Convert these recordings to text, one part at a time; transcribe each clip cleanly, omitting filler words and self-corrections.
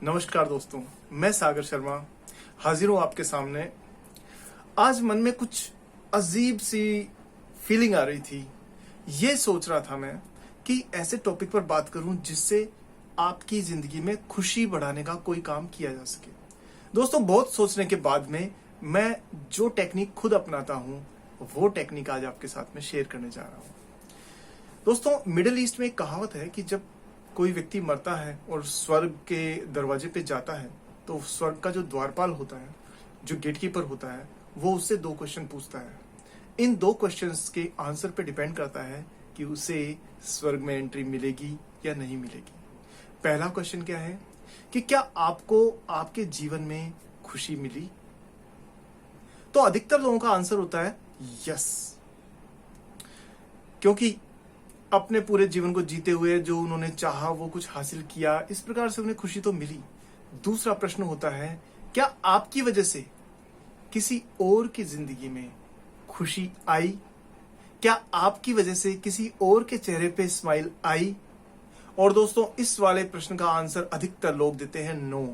नमस्कार दोस्तों, मैं सागर शर्मा हाजिर हूँ आपके सामने। आज मन में कुछ अजीब सी फीलिंग आ रही थी। ये सोच रहा था मैं कि ऐसे टॉपिक पर बात करूं जिससे आपकी जिंदगी में खुशी बढ़ाने का कोई काम किया जा सके। दोस्तों, बहुत सोचने के बाद में मैं जो टेक्निक खुद अपनाता हूं वो टेक्निक आज आपके साथ में शेयर करने जा रहा हूं। दोस्तों, मिडिल ईस्ट में एक कहावत है कि जब कोई व्यक्ति मरता है और स्वर्ग के दरवाजे पे जाता है तो स्वर्ग का जो द्वारपाल होता है, जो गेटकीपर होता है, वो उससे 2 क्वेश्चन पूछता है। इन 2 क्वेश्चंस के आंसर पे डिपेंड करता है कि उसे स्वर्ग में एंट्री मिलेगी या नहीं मिलेगी। पहला क्वेश्चन क्या है कि क्या आपको आपके जीवन में खुशी मिली? तो अधिकतर लोगों का आंसर होता है यस, क्योंकि अपने पूरे जीवन को जीते हुए जो उन्होंने चाहा वो कुछ हासिल किया, इस प्रकार से उन्हें खुशी तो मिली। दूसरा प्रश्न होता है, क्या आपकी वजह से किसी और की जिंदगी में खुशी आई? क्या आपकी वजह से किसी और के चेहरे पे स्माइल आई? और दोस्तों, इस वाले प्रश्न का आंसर अधिकतर लोग देते हैं नो,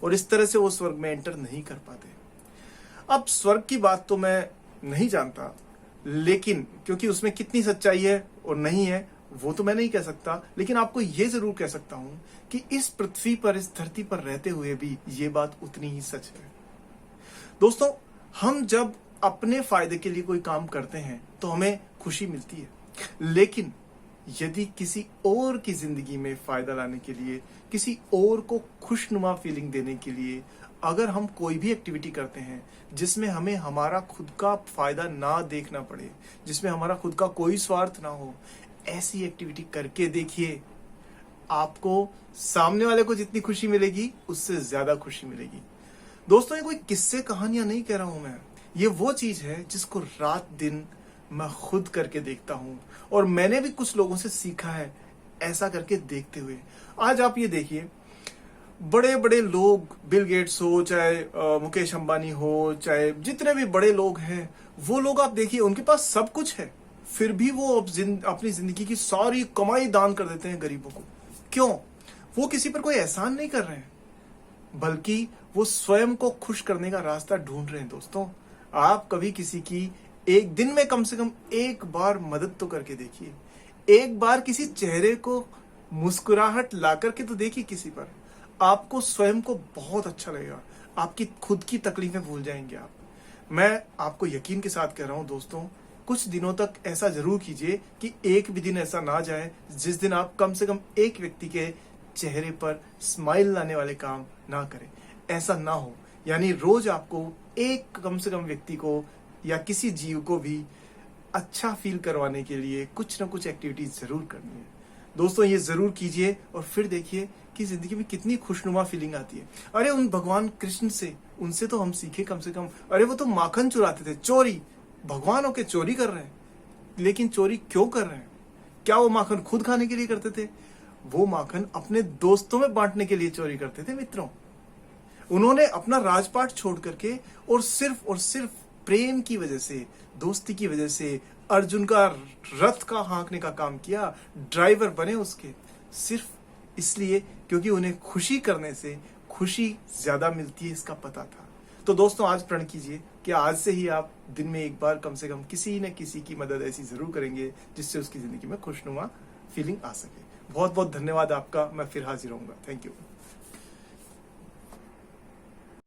और इस तरह से वो स्वर्ग में एंटर नहीं कर पाते। अब स्वर्ग की बात तो मैं नहीं जानता, लेकिन क्योंकि उसमें कितनी सच्चाई है और नहीं है वो तो मैं नहीं कह सकता, लेकिन आपको ये जरूर कह सकता हूं कि इस पृथ्वी पर, इस धरती पर रहते हुए भी ये बात उतनी ही सच है। दोस्तों, हम जब अपने फायदे के लिए कोई काम करते हैं तो हमें खुशी मिलती है, लेकिन यदि किसी और की जिंदगी में फायदा लाने के लिए, किसी और को खुशनुमा फीलिंग देने के लिए अगर हम कोई भी एक्टिविटी करते हैं जिसमें हमें हमारा खुद का फायदा ना देखना पड़े, जिसमें हमारा खुद का कोई स्वार्थ ना हो, ऐसी एक्टिविटी करके देखिए, आपको सामने वाले को जितनी खुशी मिलेगी उससे ज्यादा खुशी मिलेगी। दोस्तों, ये कोई किस्से कहानियां नहीं कह रहा हूं मैं, ये वो चीज है जिसको रात दिन मैं खुद करके देखता हूं, और मैंने भी कुछ लोगों से सीखा है ऐसा करके देखते हुए। आज आप ये देखिए, बड़े बड़े लोग, बिल गेट्स हो, चाहे मुकेश अंबानी हो, चाहे जितने भी बड़े लोग हैं, वो लोग आप देखिए उनके पास सब कुछ है, फिर भी वो अपनी जिंदगी की सारी कमाई दान कर देते हैं गरीबों को। क्यों? वो किसी पर कोई एहसान नहीं कर रहे हैं, बल्कि वो स्वयं को खुश करने का रास्ता ढूंढ रहे हैं। दोस्तों, आप कभी किसी की एक दिन में कम से कम एक बार मदद तो करके देखिए, एक बार किसी चेहरे को मुस्कुराहट ला करके तो देखिए किसी पर, आपको स्वयं को बहुत अच्छा लगेगा, आपकी खुद की तकलीफें भूल जाएंगे आप। मैं आपको यकीन के साथ कह रहा हूं दोस्तों, कुछ दिनों तक ऐसा जरूर कीजिए कि एक भी दिन ऐसा ना जाए जिस दिन आप कम से कम एक व्यक्ति के चेहरे पर स्माइल लाने वाले काम ना करें। ऐसा ना हो, यानी रोज आपको एक कम से कम व्यक्ति को या किसी जीव को भी अच्छा फील करवाने के लिए कुछ ना कुछ एक्टिविटीज जरूर करनी है। दोस्तों, ये जरूर कीजिए और फिर देखिए कि जिंदगी में कितनी खुशनुमा फीलिंग आती है। अरे उन भगवान कृष्ण से, उनसे तो हम सीखे कम से कम। अरे वो तो माखन चुराते थे, चोरी, भगवान होके चोरी कर रहे हैं, लेकिन चोरी क्यों कर रहे हैं? क्या वो माखन खुद खाने के लिए करते थे? वो माखन अपने दोस्तों में बांटने के लिए चोरी करते थे। मित्रों, उन्होंने अपना राजपाट छोड़ करके और सिर्फ प्रेम की वजह से, दोस्ती की वजह से अर्जुन का रथ का हाँकने का काम किया, ड्राइवर बने उसके, सिर्फ इसलिए क्योंकि उन्हें खुशी करने से खुशी ज्यादा मिलती है, इसका पता था। तो दोस्तों, आज प्रण कीजिए कि आज से ही आप दिन में एक बार कम से कम किसी न किसी की मदद ऐसी जरूर करेंगे जिससे उसकी जिंदगी में खुशनुमा फीलिंग आ सके। बहुत बहुत धन्यवाद आपका। मैं फिर हाजिर होऊंगा। Thank you.